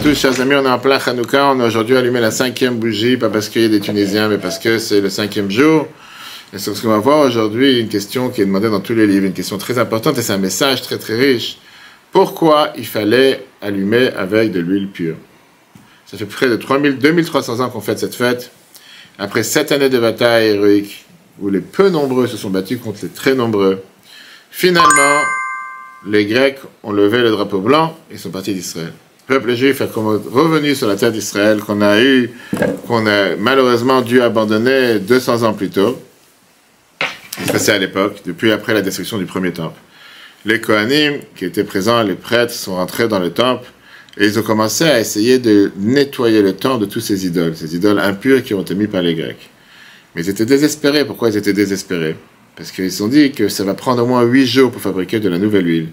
tous, chers amis, on est en plein Hanouka. On a aujourd'hui allumé la 5e bougie, pas parce qu'il y a des Tunisiens, mais parce que c'est le 5e jour. Et sur ce qu'on va voir aujourd'hui, une question qui est demandée dans tous les livres, une question très importante et c'est un message très très riche. Pourquoi il fallait allumer avec de l'huile pure? Ça fait près de 2300 ans qu'on fête cette fête. Après 7 années de bataille héroïque, où les peu nombreux se sont battus contre les très nombreux, finalement, les Grecs ont levé le drapeau blanc et sont partis d'Israël. Le peuple juif est revenu sur la terre d'Israël qu'on a malheureusement dû abandonner 200 ans plus tôt. Il se passait à l'époque, depuis après la destruction du premier temple. Les Kohanim, qui étaient présents, les prêtres, sont rentrés dans le temple et ils ont commencé à essayer de nettoyer le temple de tous ces idoles impures qui ont été mises par les Grecs. Mais ils étaient désespérés. Pourquoi ils étaient désespérés? Parce qu'ils se sont dit que ça va prendre au moins 8 jours pour fabriquer de la nouvelle huile.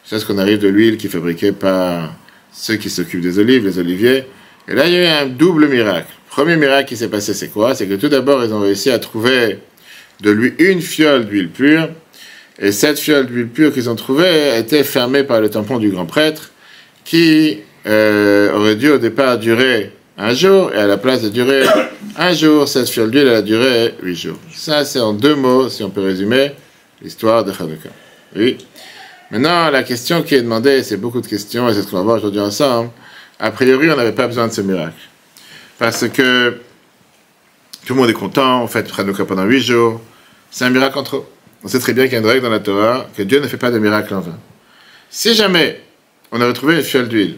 C'est ce qu'on arrive de l'huile qui est fabriquée par ceux qui s'occupent des olives, les oliviers. Et là, il y a eu un double miracle. Le premier miracle qui s'est passé, c'est quoi? C'est que tout d'abord, ils ont réussi à trouver de lui une fiole d'huile pure. Et cette fiole d'huile pure qu'ils ont trouvée était fermée par le tampon du grand prêtre qui aurait dû au départ durer 1 jour, et à la place de durer 1 jour, cette fiole d'huile, elle a duré 8 jours. Ça, c'est en 2 mots, si on peut résumer, l'histoire de Hanouka. Oui. Maintenant, la question qui est demandée, c'est beaucoup de questions, et c'est ce qu'on va voir aujourd'hui ensemble. A priori, on n'avait pas besoin de ce miracle. Parce que tout le monde est content, on fête Hanouka pendant 8 jours. C'est un miracle en trop. On sait très bien qu'il y a une règle dans la Torah, que Dieu ne fait pas de miracle en vain. Si jamais on avait trouvé une fiole d'huile,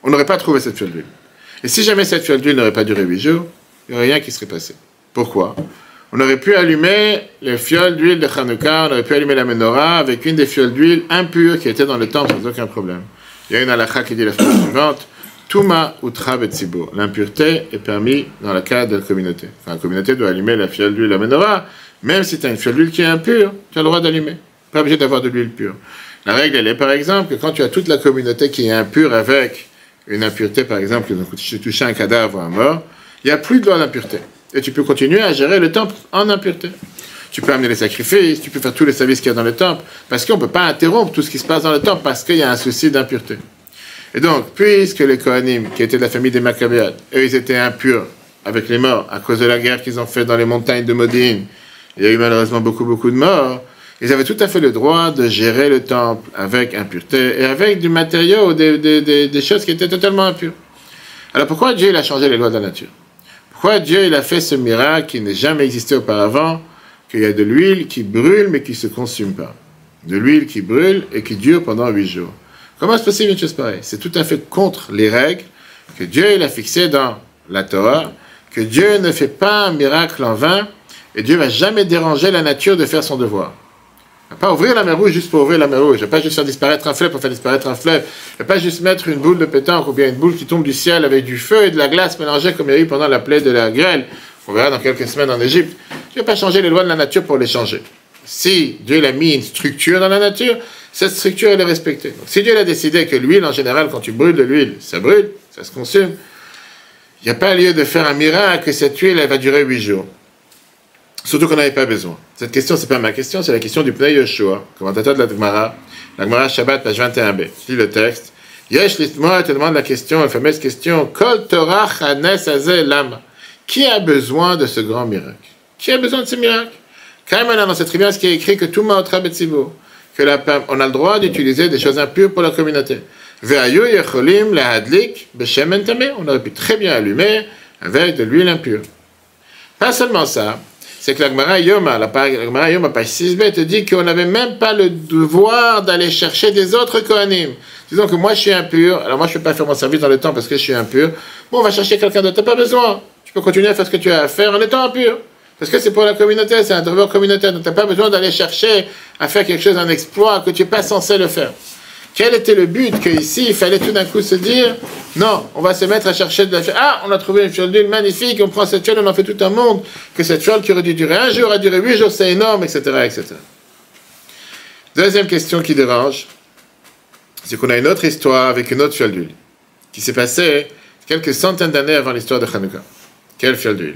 on n'aurait pas trouvé cette fiole d'huile. Et si jamais cette fiole d'huile n'aurait pas duré 8 jours, il n'y aurait rien qui serait passé. Pourquoi? On aurait pu allumer les fioles d'huile de Hanouka, on aurait pu allumer la menorah avec une des fioles d'huile impures qui était dans le temple sans aucun problème. Il y a une halakha qui dit la phrase suivante: Touma utra betzibur. L'impureté est permise dans le cadre de la communauté. Enfin, la communauté doit allumer la fiole d'huile de la menorah, même si tu as une fiole d'huile qui est impure, tu as le droit d'allumer. Pas obligé d'avoir de l'huile pure. La règle, elle est par exemple que quand tu as toute la communauté qui est impure avec une impureté, par exemple, tu touches un cadavre ou un mort, il n'y a plus de loi d'impureté. Et tu peux continuer à gérer le temple en impureté. Tu peux amener les sacrifices, tu peux faire tous les services qu'il y a dans le temple, parce qu'on ne peut pas interrompre tout ce qui se passe dans le temple, parce qu'il y a un souci d'impureté. Et donc, puisque les Kohanim, qui étaient de la famille des Maccabéades, eux, ils étaient impurs avec les morts, à cause de la guerre qu'ils ont faite dans les montagnes de Modine, il y a eu malheureusement beaucoup de morts, ils avaient tout à fait le droit de gérer le temple avec impureté et avec du matériau, des choses qui étaient totalement impures. Alors pourquoi Dieu il a changé les lois de la nature? Pourquoi Dieu il a fait ce miracle qui n'a jamais existé auparavant, qu'il y a de l'huile qui brûle mais qui ne se consume pas? De l'huile qui brûle et qui dure pendant 8 jours. Comment est-ce possible une chose pareille? C'est tout à fait contre les règles que Dieu il a fixées dans la Torah, que Dieu ne fait pas un miracle en vain et Dieu ne va jamais déranger la nature de faire son devoir. Il ne va pas ouvrir la mer Rouge juste pour ouvrir la mer Rouge. Il ne va pas juste faire disparaître un fleuve pour faire disparaître un fleuve. Il ne va pas juste mettre une boule de pétanque ou bien une boule qui tombe du ciel avec du feu et de la glace mélangée comme il y a eu pendant la plaie de la grêle. On verra dans quelques semaines en Égypte. Dieu ne va pas changer les lois de la nature pour les changer. Si Dieu a mis une structure dans la nature, cette structure elle est respectée. Donc, si Dieu a décidé que l'huile en général, quand tu brûles de l'huile, ça brûle, ça se consume, il n'y a pas lieu de faire un miracle que cette huile elle va durer 8 jours. Surtout qu'on n'avait pas besoin. Cette question, c'est pas ma question, c'est la question du Pnei Yoshua, commentateur de la Gemara Shabbat, page 21b. Je lis le texte. Yesh Litmoa te demande la question, la fameuse question, Kol Torah Chanes Azeh Lama. Qui a besoin de ce grand miracle? Qui a besoin de ce miracle? Quand même, dans cette tribune, ce qui est écrit que tout ma'otra betzibur, que on a le droit d'utiliser des choses impures pour la communauté. Ve'ayu yecholim lahadlik b'shemen tameh. On aurait pu très bien allumer avec de l'huile impure. Pas seulement ça, c'est que la Gemara Yoma, page 6b, te dit qu'on n'avait même pas le devoir d'aller chercher des autres Kohanim. Disons que moi je suis impur, alors moi je ne peux pas faire mon service dans le temps parce que je suis impur. Bon, on va chercher quelqu'un d'autre, tu n'as pas besoin. Tu peux continuer à faire ce que tu as à faire en étant impur. Parce que c'est pour la communauté, c'est un devoir communautaire. Donc tu n'as pas besoin d'aller chercher à faire quelque chose, un exploit que tu n'es pas censé le faire. Quel était le but qu'ici, il fallait tout d'un coup se dire, non, on va se mettre à chercher de la fiole. Ah, on a trouvé une fiole d'huile magnifique, on prend cette fiole, on en fait tout un monde, que cette fiole qui aurait dû durer 1 jour a duré 8 jours, c'est énorme, etc., etc. Deuxième question qui dérange, c'est qu'on a une autre histoire avec une autre fiole d'huile, qui s'est passée quelques centaines d'années avant l'histoire de Hanouka. Quelle fiole d'huile?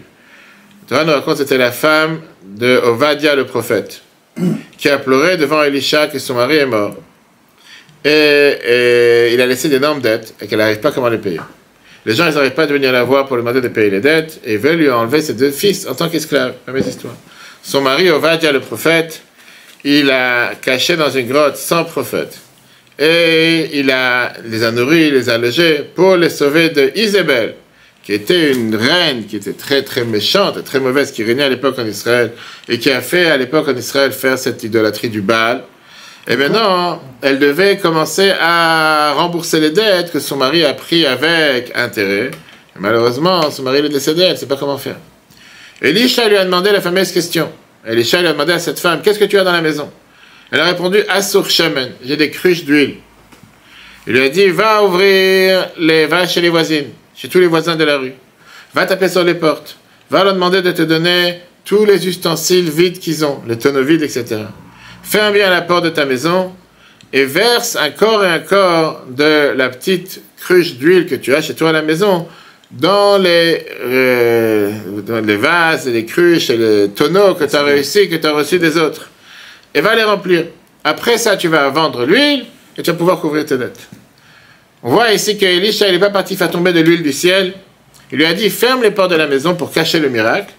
Le Torah nous raconte que c'était la femme de Ovadia le prophète, qui a pleuré devant Elisha que son mari est mort. Et il a laissé d'énormes dettes et qu'elle n'arrive pas comment les payer. Les gens, ils n'arrivent pas de venir la voir pour lui demander de payer les dettes et veulent lui enlever ses 2 fils en tant qu'esclave. La même histoire. Son mari, Ovadia, le prophète, il l'a caché dans une grotte sans prophète. Et il les a nourris, les a logés pour les sauver de Isabelle, qui était une reine qui était très très méchante et très mauvaise, qui régnait à l'époque en Israël et qui a fait à l'époque en Israël faire cette idolâtrie du Baal. Et maintenant, elle devait commencer à rembourser les dettes que son mari a pris avec intérêt. Et malheureusement, son mari est décédé, elle ne sait pas comment faire. Elisha lui a demandé la fameuse question. Elisha lui a demandé à cette femme, qu'est-ce que tu as dans la maison? Elle a répondu, Assur Shemen, j'ai des cruches d'huile. Il lui a dit, va chez les voisines, chez tous les voisins de la rue. Va taper sur les portes. Va leur demander de te donner tous les ustensiles vides qu'ils ont, les tonneaux vides, etc. Ferme bien la porte de ta maison et verse un quart et un quart de la petite cruche d'huile que tu as chez toi à la maison dans les vases, et les cruches et les tonneaux que tu as réussi, que tu as reçus des autres. Et va les remplir. Après ça, tu vas vendre l'huile et tu vas pouvoir couvrir tes dettes. On voit ici qu'Elisha, il n'est pas parti faire tomber de l'huile du ciel. Il lui a dit, ferme les portes de la maison pour cacher le miracle.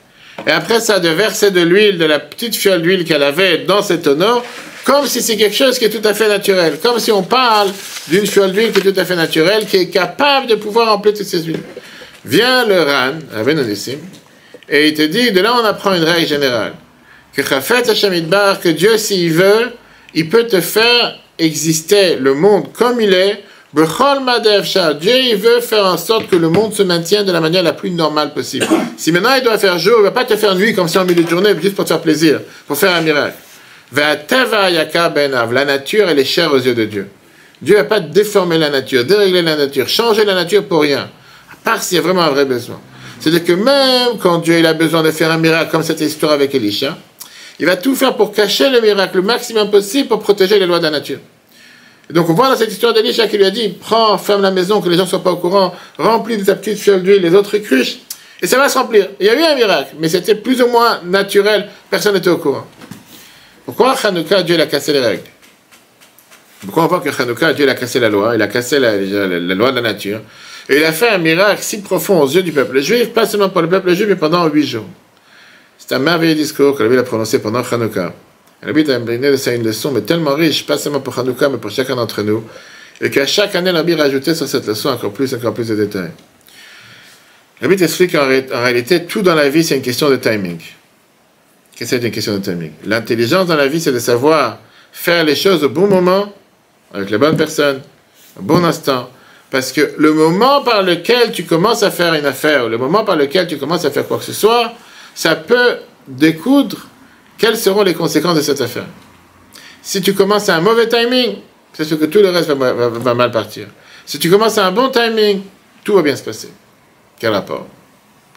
Et après ça, de verser de l'huile, de la petite fiole d'huile qu'elle avait dans ces tonneaux, comme si c'est quelque chose qui est tout à fait naturel. Comme si on parle d'une fiole d'huile qui est tout à fait naturelle, qui est capable de pouvoir remplir toutes ces huiles. Vient le Ran, Aben-Onissim, et il te dit, de là on apprend une règle générale. Que Chafetz Hashem Yitbarach, que Dieu, s'il veut, il peut te faire exister le monde comme il est. Bechol Madev Shah, Dieu, il veut faire en sorte que le monde se maintienne de la manière la plus normale possible. Si maintenant il doit faire jour, il ne va pas te faire nuit comme ça en milieu de journée, juste pour te faire plaisir, pour faire un miracle. Ve'ateva yaka benav, la nature, elle est chère aux yeux de Dieu. Dieu ne va pas déformer la nature, dérégler la nature, changer la nature pour rien, à part s'il y a vraiment un vrai besoin. C'est-à-dire que même quand Dieu il a besoin de faire un miracle comme cette histoire avec Elisha, il va tout faire pour cacher le miracle le maximum possible pour protéger les lois de la nature. Et donc on voit dans cette histoire d'Elisha qui lui a dit, prends, ferme la maison, que les gens ne soient pas au courant, remplis de ta petite fiole d'huile les autres cruches, et ça va se remplir. Il y a eu un miracle, mais c'était plus ou moins naturel, personne n'était au courant. Pourquoi Hanouka, Dieu a cassé les règles? Pourquoi on voit que Hanouka, Dieu a cassé la loi, il a cassé la loi de la nature, et il a fait un miracle si profond aux yeux du peuple juif, pas seulement pour le peuple juif, mais pendant 8 jours. C'est un merveilleux discours que la Bible a prononcé pendant Hanouka. La Bible a donné de ça une leçon, mais tellement riche, pas seulement pour Hanouka, mais pour chacun d'entre nous, et qu'à chaque année, la Bible rajoutait sur cette leçon encore plus de détails. La Bible explique qu'en réalité, tout dans la vie, c'est une question de timing. Qu'est-ce que c'est une question de timing? L'intelligence dans la vie, c'est de savoir faire les choses au bon moment, avec les bonnes personnes, au bon instant. Parce que le moment par lequel tu commences à faire une affaire, ou le moment par lequel tu commences à faire quoi que ce soit, ça peut découdre quelles seront les conséquences de cette affaire. Si tu commences à un mauvais timing, c'est sûr que tout le reste va mal partir. Si tu commences à un bon timing, tout va bien se passer. Quel rapport?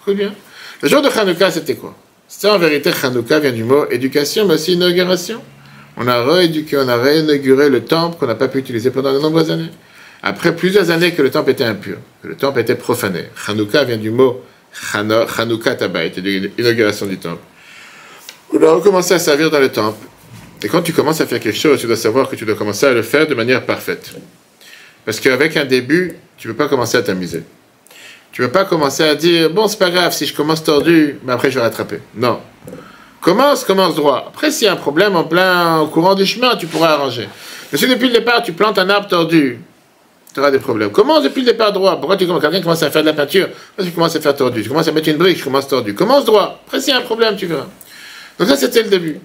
Écoute bien. Le jour de Hanouka, c'était quoi? C'était en vérité, Hanouka vient du mot éducation, mais aussi inauguration. On a rééduqué, on a réinauguré le temple qu'on n'a pas pu utiliser pendant de nombreuses années. Après plusieurs années que le temple était impur, que le temple était profané. Hanouka vient du mot Hanouka Tabayit, l'inauguration du temple. On a recommencé à servir dans le temple. Et quand tu commences à faire quelque chose, tu dois savoir que tu dois commencer à le faire de manière parfaite. Parce qu'avec un début, tu ne peux pas commencer à t'amuser. Tu ne peux pas commencer à dire, bon, c'est pas grave, si je commence tordu, mais après je vais rattraper. Non. Commence droit. Après, s'il y a un problème au courant du chemin, tu pourras arranger. Mais si depuis le départ, tu plantes un arbre tordu, tu auras des problèmes. Commence depuis le départ droit. Pourquoi quelqu'un commence à faire de la peinture? Pourquoi tu commences à faire tordu? Tu commences à mettre une brique, je commence tordu. Commence droit. Après, s'il y a un problème, tu verras. Donc ça, c'était le début.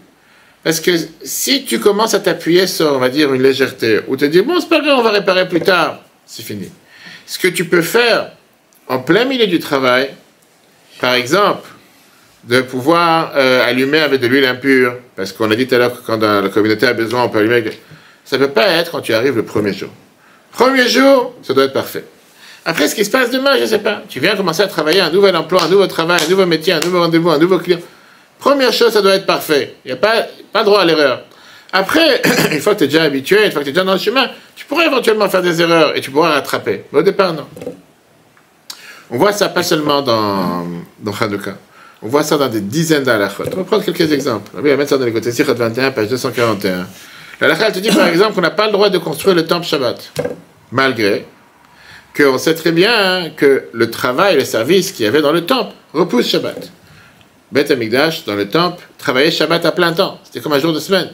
Parce que si tu commences à t'appuyer sur, on va dire, une légèreté, ou te dire, bon, c'est pas grave, on va réparer plus tard, c'est fini. Ce que tu peux faire en plein milieu du travail, par exemple, de pouvoir allumer avec de l'huile impure, parce qu'on a dit tout à l'heure que quand la communauté a besoin, on peut allumer avec... Ça ne peut pas être quand tu arrives le premier jour. Premier jour, ça doit être parfait. Après, ce qui se passe demain, je ne sais pas. Tu viens commencer à travailler un nouvel emploi, un nouveau travail, un nouveau métier, un nouveau rendez-vous, un nouveau client. Première chose, ça doit être parfait. Il n'y a pas droit à l'erreur. Après, une fois que tu es déjà habitué, une fois que tu es déjà dans le chemin, tu pourras éventuellement faire des erreurs et tu pourras rattraper. Mais au départ, non. On voit ça pas seulement dans Hanouka. On voit ça dans des dizaines d'halachot. On va prendre quelques exemples. On va mettre ça dans les côtés. Sichot 21, page 241. L'halakha, elle te dit par exemple qu'on n'a pas le droit de construire le temple Shabbat. Malgré qu'on sait très bien que le travail, le service qu'il y avait dans le temple repousse Shabbat. Beth Amikdash, dans le temple, travaillait Shabbat à plein temps. C'était comme un jour de semaine.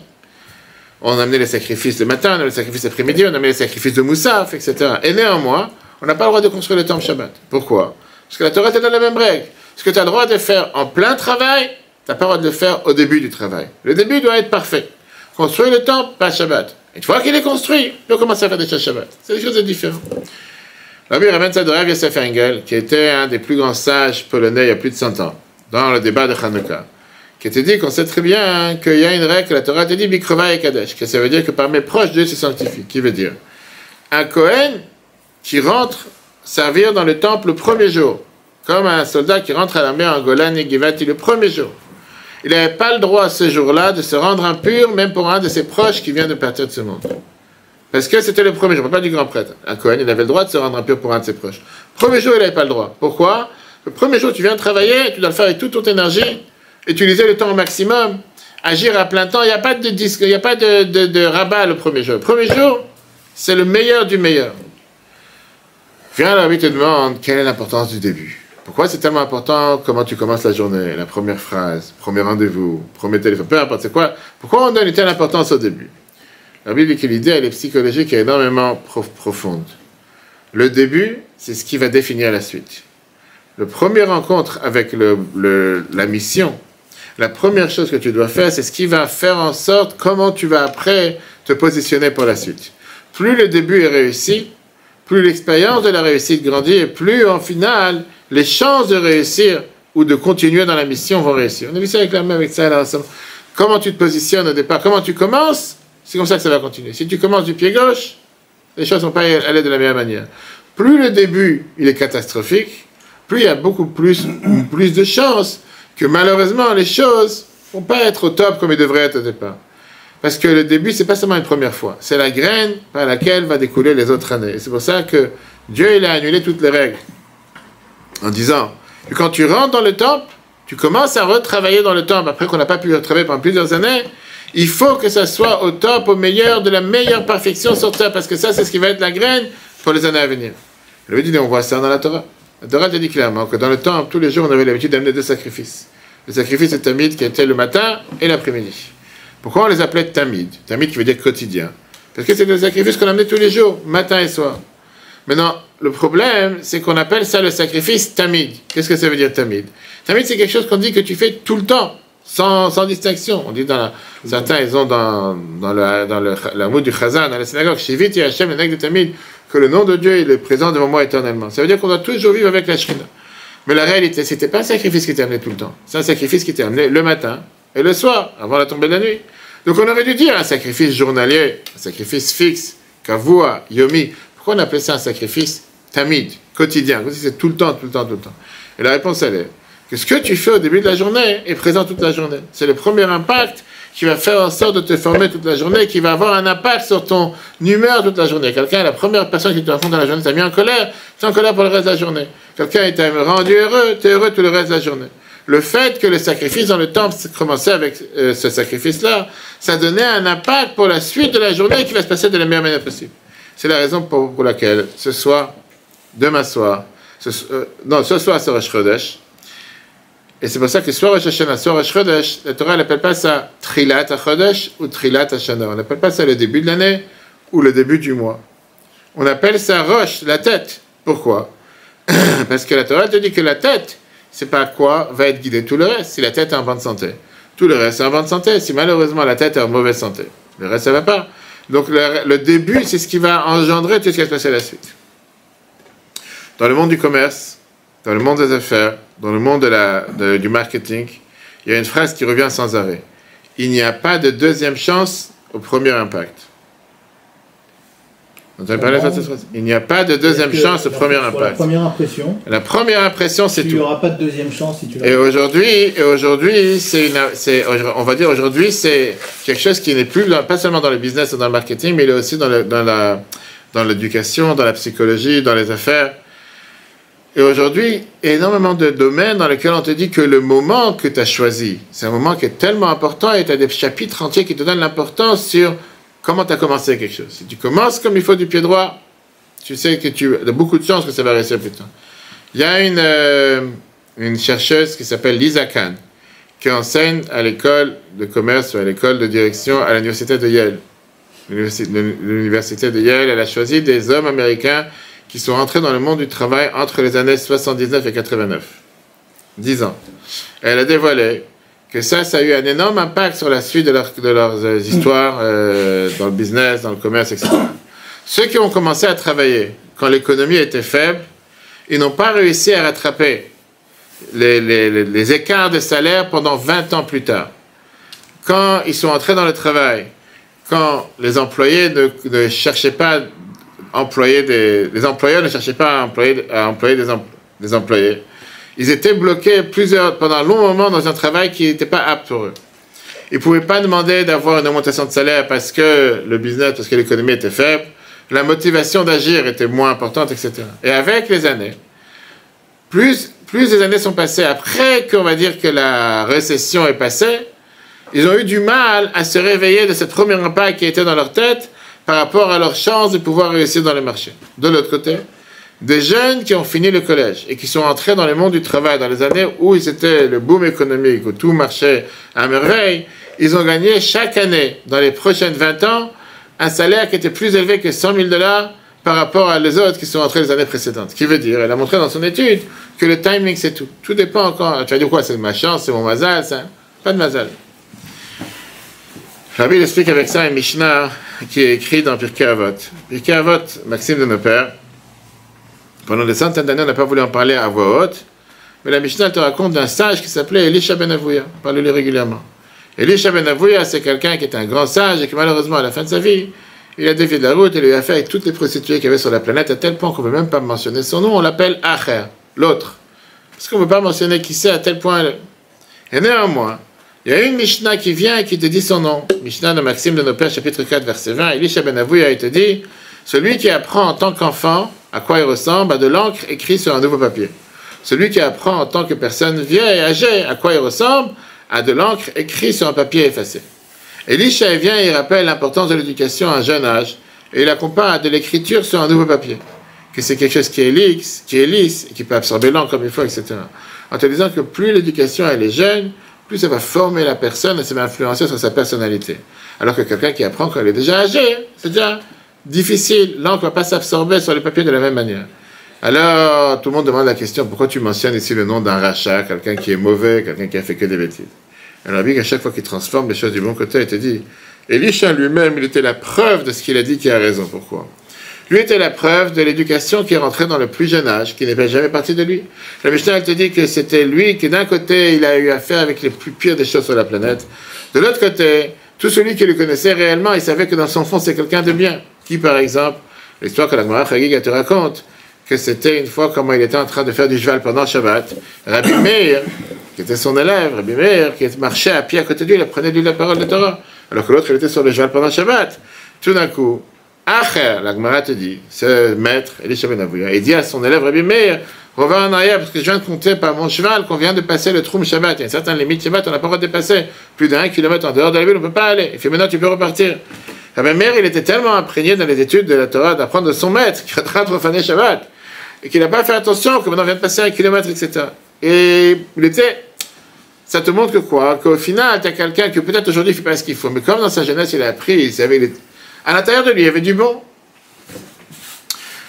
On amenait les sacrifices le matin, on amenait les sacrifices l'après-midi, on amenait les sacrifices de Moussaf, etc. Et néanmoins, on n'a pas le droit de construire le temple Shabbat. Pourquoi? Parce que la Torah te donne la même règle. Ce que tu as le droit de faire en plein travail, tu n'as pas le droit de le faire au début du travail. Le début doit être parfait. Construire le temple, pas Shabbat. Une fois qu'il est construit, on commence à faire des choses Shabbat. C'est des choses différentes. Rabbi ramène ça de Rav Yosef Engel, qui était un des plus grands sages polonais il y a plus de 100 ans, dans le débat de Hanouka, qui était dit qu'on sait très bien qu'il y a une règle que la Torah te dit Bikrova et Kadesh, que ça veut dire que par mes proches, Dieu se sanctifie. Qui veut dire un Kohen qui rentre servir dans le temple le premier jour, comme un soldat qui rentre à l'armée en Golan et Givati le premier jour. Il n'avait pas le droit ce jour-là de se rendre impur, même pour un de ses proches qui vient de partir de ce monde. Parce que c'était le premier jour, pas du grand prêtre. Un Kohen, il avait le droit de se rendre impur pour un de ses proches. Premier jour, il n'avait pas le droit. Pourquoi? Le premier jour, tu viens travailler, tu dois le faire avec toute ton énergie, utiliser le temps au maximum, agir à plein temps. Il n'y a pas de rabat le premier jour. Le premier jour, c'est le meilleur du meilleur. Viens là, il te demande quelle est l'importance du début. Pourquoi c'est tellement important comment tu commences la journée, la première phrase, premier rendez-vous, premier téléphone, peu importe c'est quoi. Pourquoi on donne une telle importance au début? La Bible dit que l'idée, elle est psychologique et énormément profonde. Le début, c'est ce qui va définir la suite. Le premier rencontre avec la mission, la première chose que tu dois faire, c'est ce qui va faire en sorte comment tu vas après te positionner pour la suite. Plus le début est réussi, plus l'expérience de la réussite grandit et plus, en final, les chances de réussir ou de continuer dans la mission vont réussir. On a vu ça avec la même, avec ça, là, comment tu te positionnes au départ, comment tu commences, c'est comme ça que ça va continuer. Si tu commences du pied gauche, les choses ne vont pas aller de la meilleure manière. Plus le début, il est catastrophique, plus il y a beaucoup plus de chances que malheureusement les choses ne vont pas être au top comme ils devraient être au départ. Parce que le début, c'est pas seulement une première fois. C'est la graine par laquelle va découler les autres années. Et c'est pour ça que Dieu, il a annulé toutes les règles. En disant que quand tu rentres dans le temple, tu commences à retravailler dans le temple. Après qu'on n'a pas pu retravailler pendant plusieurs années, il faut que ça soit au top, au meilleur, de la meilleure perfection sur terre. Parce que ça, c'est ce qui va être la graine pour les années à venir. Le dit, on voit ça dans la Torah. La Torah te dit clairement que dans le temple, tous les jours, on avait l'habitude d'amener 2 sacrifices. Le sacrifice de Tamid qui était le matin et l'après-midi. Pourquoi on les appelait Tamid? Tamid qui veut dire quotidien. Parce que c'est des sacrifices qu'on amenait tous les jours, matin et soir. Maintenant, le problème, c'est qu'on appelle ça le sacrifice Tamid. Qu'est-ce que ça veut dire Tamid? Tamid, c'est quelque chose qu'on dit que tu fais tout le temps, sans distinction. On dit certains, ils ont dans le mot du Chazan, dans la synagogue, Shiviti Hashem, le nec de Tamid, que le nom de Dieu il est présent devant moi éternellement. Ça veut dire qu'on doit toujours vivre avec la Shrina. Mais la réalité, c'était pas un sacrifice qui était amené tout le temps. C'est un sacrifice qui était amené le matin et le soir, avant la tombée de la nuit. Donc on aurait dû dire un sacrifice journalier, un sacrifice fixe, kavua, yomi. Pourquoi on appelait ça un sacrifice tamid, quotidien? C'est tout le temps. Et la réponse, elle est que ce que tu fais au début de la journée est présent toute la journée. C'est le premier impact qui va faire en sorte de te former toute la journée, qui va avoir un impact sur ton humeur toute la journée. Quelqu'un, la première personne qui te rencontre dans la journée, t'a mis en colère, tu es en colère pour le reste de la journée. Quelqu'un t'a rendu heureux, tu es heureux tout le reste de la journée. Le fait que le sacrifice dans le temple commençait avec ce sacrifice-là, ça donnait un impact pour la suite de la journée qui va se passer de la meilleure manière possible. C'est la raison pour laquelle ce soir, demain soir, ce soir c'est Rosh Chodesh, et c'est pour ça que soit Rosh Hashanah, soit Rosh Chodesh, la Torah n'appelle pas ça Trilat HaChodesh ou Trilat HaShana. On n'appelle pas ça le début de l'année ou le début du mois. On appelle ça Rosh, la tête. Pourquoi? Parce que la Torah te dit que la tête, c'est par quoi va être guidé tout le reste. Si la tête est en bonne santé, tout le reste est en bonne santé. Si malheureusement la tête est en mauvaise santé, le reste ça ne va pas. Donc le début, c'est ce qui va engendrer tout ce qui va se passer à la suite. Dans le monde du commerce, dans le monde des affaires, dans le monde du marketing, il y a une phrase qui revient sans arrêt. Il n'y a pas de deuxième chance au premier impact. Vous avez parlé de cette phrase? Il n'y a pas de deuxième chance au premier impact. La première impression, c'est tout. Il n'y aura pas de deuxième chance si tu l'as. Et aujourd'hui, on va dire aujourd'hui, c'est quelque chose qui n'est plus, pas seulement dans le business ou dans le marketing, mais il est aussi dans l'éducation, dans la psychologie, dans les affaires. Et aujourd'hui, énormément de domaines dans lesquels on te dit que le moment que tu as choisi, c'est un moment qui est tellement important et tu as des chapitres entiers qui te donnent l'importance sur comment tu as commencé quelque chose. Si tu commences comme il faut du pied droit, tu sais que tu as beaucoup de chances que ça va réussir plus tard. Il y a une chercheuse qui s'appelle Lisa Kahn, qui enseigne à l'école de commerce ou à l'école de direction à l'université de Yale. L'université de Yale, elle a choisi des hommes américains qui sont entrés dans le monde du travail entre les années 79 et 89. 10 ans. Et elle a dévoilé que ça a eu un énorme impact sur la suite de leurs histoires dans le business, dans le commerce, etc. Ceux qui ont commencé à travailler quand l'économie était faible, ils n'ont pas réussi à rattraper les écarts de salaire pendant 20 ans plus tard. Quand ils sont entrés dans le travail, quand les employés ne cherchaient pas les employeurs ne cherchaient pas à employer des employés, ils étaient bloqués pendant un long moment dans un travail qui n'était pas apte pour eux. Ils ne pouvaient pas demander d'avoir une augmentation de salaire parce que le business, parce que l'économie était faible, la motivation d'agir était moins importante, etc. Et avec les années, plus les années sont passées, après qu'on va dire que la récession est passée, ils ont eu du mal à se réveiller de ce premier impact qui était dans leur tête par rapport à leur chance de pouvoir réussir dans le marché. De l'autre côté, des jeunes qui ont fini le collège et qui sont entrés dans le monde du travail dans les années où c'était le boom économique, où tout marchait à merveille, ils ont gagné chaque année, dans les prochaines 20 ans, un salaire qui était plus élevé que $100 000 par rapport à les autres qui sont entrés les années précédentes. Ce qui veut dire, elle a montré dans son étude que le timing c'est tout. Tout dépend encore. Tu vas dire quoi? C'est ma chance, c'est mon mazal, ça? Pas de mazal. Rabbi explique avec ça un Mishnah qui est écrit dans Pirkei Avot. Pirkei Avot, Maxime de nos pères. Pendant des centaines d'années, on n'a pas voulu en parler à voix haute, mais la Mishnah te raconte d'un sage qui s'appelait Elisha ben Avouya. Parle-lui régulièrement. Elisha ben Avouya, c'est quelqu'un qui est un grand sage et qui malheureusement, à la fin de sa vie, il a dévié de la route et lui a fait avec toutes les prostituées qu'il y avait sur la planète, à tel point qu'on ne peut même pas mentionner son nom, on l'appelle Acher, l'autre. Parce qu'on ne peut pas mentionner qui c'est à tel point. Et néanmoins, il y a une Mishnah qui vient et qui te dit son nom. Mishnah de Maxime de nos pères, chapitre 4, verset 20. Elisha ben Avouya, il te dit, celui qui apprend en tant qu'enfant à quoi il ressemble a de l'encre écrite sur un nouveau papier. Celui qui apprend en tant que personne vieille et âgée à quoi il ressemble a de l'encre écrite sur un papier effacé. Elisha vient et il rappelle l'importance de l'éducation à un jeune âge et il la compare à de l'écriture sur un nouveau papier. Que c'est quelque chose qui est lisse, et qui peut absorber l'encre comme il faut, etc. En te disant que plus l'éducation elle est jeune, plus ça va former la personne et ça va influencer sur sa personnalité. Alors que quelqu'un qui apprend quand il est déjà âgé, c'est déjà difficile. L'encre ne va pas s'absorber sur le papier de la même manière. Alors, tout le monde demande la question, pourquoi tu mentionnes ici le nom d'un rachat, quelqu'un qui est mauvais, quelqu'un qui a fait que des bêtises? Alors, Rabbi, à chaque fois qu'il transforme les choses du bon côté, il te dit, Elisha lui-même, il était la preuve de ce qu'il a dit qui a raison. Pourquoi? Lui était la preuve de l'éducation qui est rentrée dans le plus jeune âge, qui n'est jamais partie de lui. La Mishnah, elle te dit que c'était lui qui, d'un côté, il a eu affaire avec les plus pires des choses sur la planète. De l'autre côté, tout celui qui le connaissait réellement, il savait que dans son fond, c'est quelqu'un de bien. Qui, par exemple, l'histoire que la Gemara Chagiga te raconte, que c'était une fois comment il était en train de faire du cheval pendant Shabbat. Rabbi Meir, qui était son élève, Rabbi Meir, qui marchait à pied à côté de lui, il apprenait de lui la parole de Torah. Alors que l'autre, il était sur le cheval pendant Shabbat. Tout d'un coup, Acher, la Gemara te dit, ce maître, Elisha ben Avouya, il dit à son élève Rabbi Meir, reviens en arrière, parce que je viens de compter par mon cheval qu'on vient de passer le Troum Shabbat. Il y a une certaine limite Shabbat, on n'a pas le droit de dépasser. Plus d'1 kilomètre en dehors de la ville, on ne peut pas aller. Il fait maintenant, tu peux repartir. Rabbi Meir, il était tellement imprégné dans les études de la Torah d'apprendre de son maître, qui est en train de profaner Shabbat, et qu'il n'a pas fait attention, que maintenant on vient de passer 1 kilomètre, etc. Et il était. Ça te montre que quoi? Qu'au final, tu as quelqu'un qui peut-être aujourd'hui ne fait pas ce qu'il faut, mais comme dans sa jeunesse, il a appris, il savait. À l'intérieur de lui, il y avait du bon.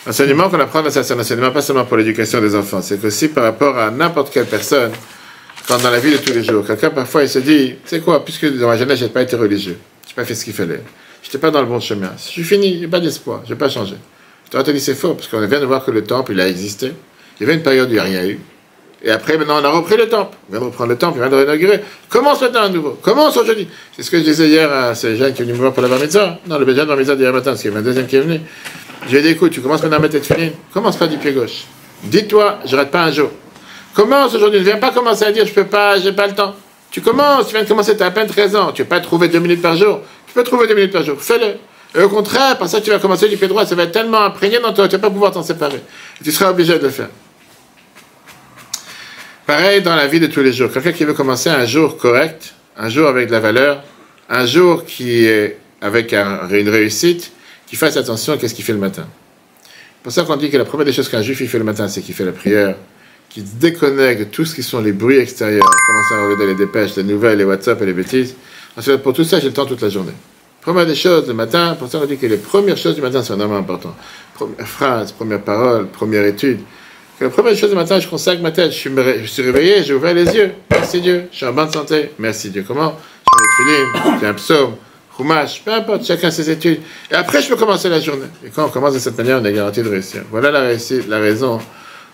L'enseignement qu'on apprend, c'est un enseignement pas seulement pour l'éducation des enfants, c'est aussi par rapport à n'importe quelle personne, quand dans la vie de tous les jours, quelqu'un parfois il se dit, tu sais quoi, puisque dans ma jeunesse, je n'ai pas été religieux, je n'ai pas fait ce qu'il fallait, je n'étais pas dans le bon chemin, je suis fini, il n'y a pas d'espoir, je ne vais pas changer. Je t'aurais te dit, c'est faux, parce qu'on vient de voir que le temple, il a existé, il y avait une période où il n'y a rien eu, et après, maintenant, on a repris le temple. On vient de reprendre le temple, on vient de réinaugurer. Commence maintenant à nouveau. Commence aujourd'hui. C'est ce que je disais hier à ces jeunes qui sont venus me voir pour la bar mitzvah. Non, le béjan de la mitzvah d'hier matin, parce qu'il y avait un deuxième qui est venu. Je lui ai dit, écoute, tu commences maintenant à mettre tes tefilines. Commence pas du pied gauche. Dis-toi, je rate pas un jour. Commence aujourd'hui. Ne viens pas commencer à dire, je peux pas, j'ai pas le temps. Tu commences, tu viens de commencer, tu as à peine 13 ans. Tu ne vas pas trouver 2 minutes par jour. Tu peux trouver 2 minutes par jour. Fais-le. Et au contraire, par ça, tu vas commencer du pied droit. Ça va être tellement imprégné dans toi, tu ne vas pas pouvoir t'en séparer. Et tu seras obligé de le faire. Pareil dans la vie de tous les jours. Quelqu'un qui veut commencer un jour correct, un jour avec de la valeur, un jour qui est avec une réussite, qui fasse attention à ce qu'il fait le matin. pour ça qu'on dit que la première des choses qu'un juif il fait le matin, c'est qu'il fait la prière, qu'il se déconnecte de tout ce qui sont les bruits extérieurs, commence à regarder les dépêches, les nouvelles, les WhatsApp et les bêtises. Ensuite, pour tout ça, j'ai le temps toute la journée. Première des choses le matin, pour ça on dit que les premières choses du matin sont vraiment importantes. Première phrase, première parole, première étude. Que la première chose du matin, je consacre ma tête, je suis réveillé, j'ai ouvert les yeux. Merci Dieu, je suis en bonne santé. Merci Dieu. Comment? Je fais le filim, j'ai un psaume. Chumash, peu importe, chacun ses études. Et après, je peux commencer la journée. Et quand on commence de cette manière, on est garanti de réussir. Voilà la raison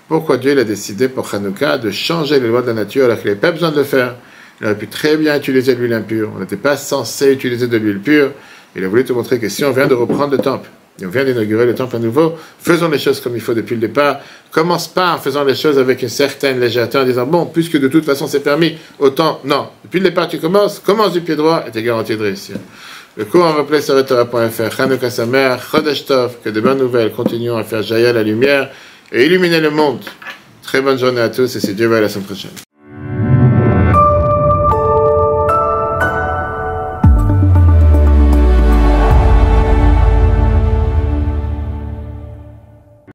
pourquoi Dieu a décidé pour Hanouka de changer les lois de la nature alors qu'il n'avait pas besoin de le faire. Il aurait pu très bien utiliser de l'huile impure. On n'était pas censé utiliser de l'huile pure. Il a voulu te montrer que si on vient de reprendre le temple, et on vient d'inaugurer le temple à nouveau, faisons les choses comme il faut depuis le départ. Commence pas en faisant les choses avec une certaine légèreté en disant, bon, puisque de toute façon c'est permis, autant, non. Depuis le départ tu commence du pied droit et tu es garanti de réussir. Le cours en replay sur Torah.fr. Hanouka Samer, Chodesh Tov, que de bonnes nouvelles continuons à faire jaillir la lumière et illuminer le monde. Très bonne journée à tous et c'est Dieu veut à la semaine prochaine.